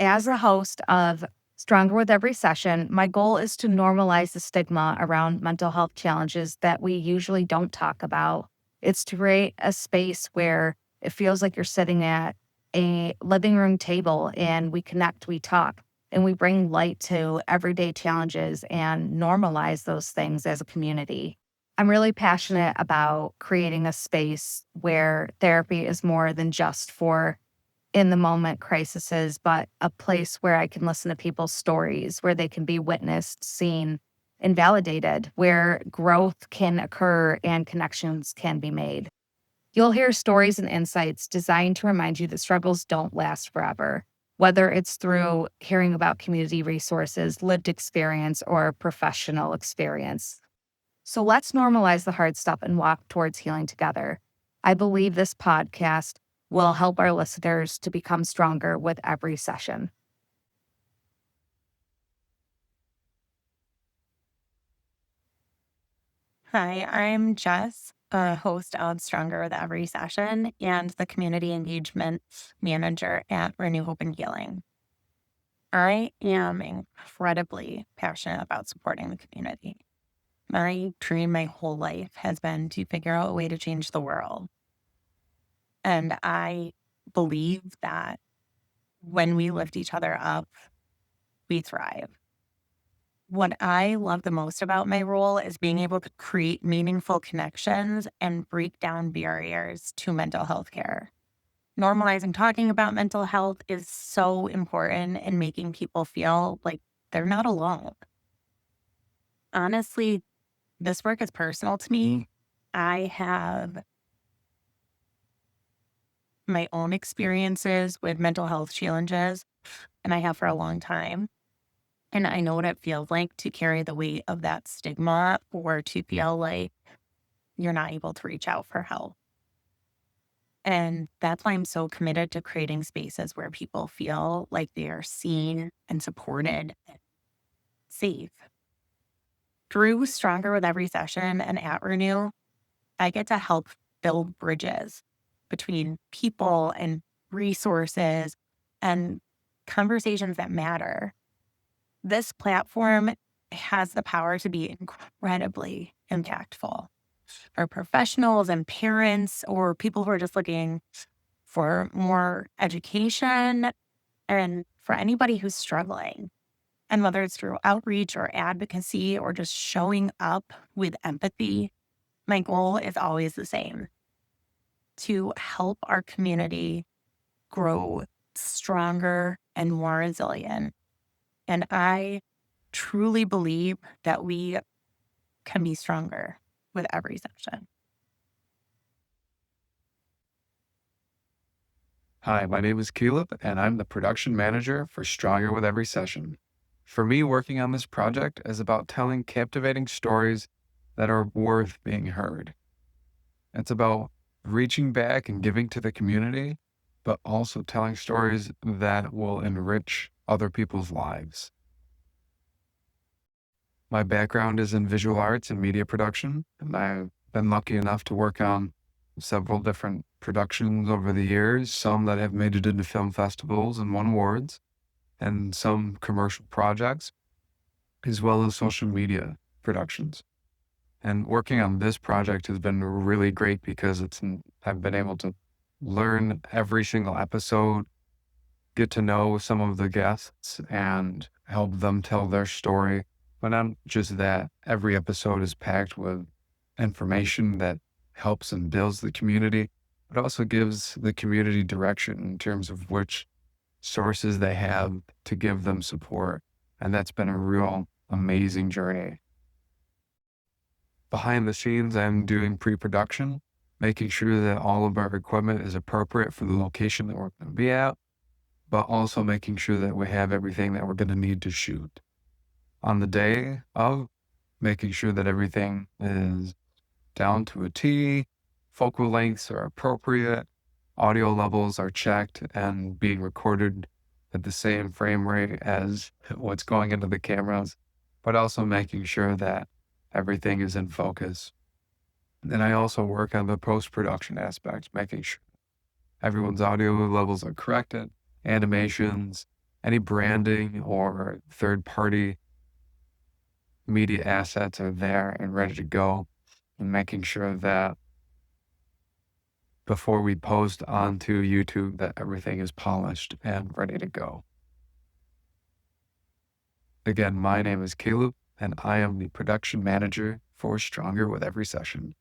As a host of Stronger with Every Session, my goal is to normalize the stigma around mental health challenges that we usually don't talk about. It's to create a space where it feels like you're sitting at a living room table and we connect, we talk, and we bring light to everyday challenges and normalize those things as a community. I'm really passionate about creating a space where therapy is more than just for in the moment crises, but a place where I can listen to people's stories, where they can be witnessed, seen, and validated, where growth can occur and connections can be made. You'll hear stories and insights designed to remind you that struggles don't last forever, whether it's through hearing about community resources, lived experience, or professional experience. So let's normalize the hard stuff and walk towards healing together. I believe this podcast will help our listeners to become stronger with every session. Hi, I'm Jess, a host of Stronger with Every Session and the Community Engagement Manager at Renew Hope and Healing. I am incredibly passionate about supporting the community. My dream my whole life has been to figure out a way to change the world. And I believe that when we lift each other up, we thrive. What I love the most about my role is being able to create meaningful connections and break down barriers to mental health care. Normalizing talking about mental health is so important in making people feel like they're not alone. Honestly, this work is personal to me. I have my own experiences with mental health challenges, and I have for a long time. And I know what it feels like to carry the weight of that stigma or to feel like you're not able to reach out for help. And that's why I'm so committed to creating spaces where people feel like they are seen and supported and safe. Through Stronger with Every Session and at Renew, I get to help build bridges between people and resources and conversations that matter. This platform has the power to be incredibly impactful for professionals and parents or people who are just looking for more education and for anybody who's struggling. And whether it's through outreach or advocacy or just showing up with empathy, my goal is always the same: to help our community grow stronger and more resilient. And I truly believe that we can be stronger with every session. Hi, my name is Caleb, and I'm the production manager for Stronger with Every Session. For me, working on this project is about telling captivating stories that are worth being heard. It's about reaching back and giving to the community, but also telling stories that will enrich other people's lives. My background is in visual arts and media production, and I've been lucky enough to work on several different productions over the years, some that have made it into film festivals and won awards, and some commercial projects, as well as social media productions. And working on this project has been really great because I've been able to learn every single episode, get to know some of the guests, and help them tell their story. But not just that, every episode is packed with information that helps and builds the community, but also gives the community direction in terms of which sources they have to give them support. And that's been a real amazing journey. Behind the scenes, I'm doing pre-production, making sure that all of our equipment is appropriate for the location that we're going to be at, but also making sure that we have everything that we're going to need to shoot. On the day of, making sure that everything is down to a T, focal lengths are appropriate, audio levels are checked and being recorded at the same frame rate as what's going into the cameras, but also making sure that everything is in focus. And I also work on the post-production aspect, making sure everyone's audio levels are corrected, animations, any branding or third-party media assets are there and ready to go, and making sure that before we post onto YouTube that everything is polished and ready to go. Again, my name is Caleb, and I am the production manager for Stronger with Every Session.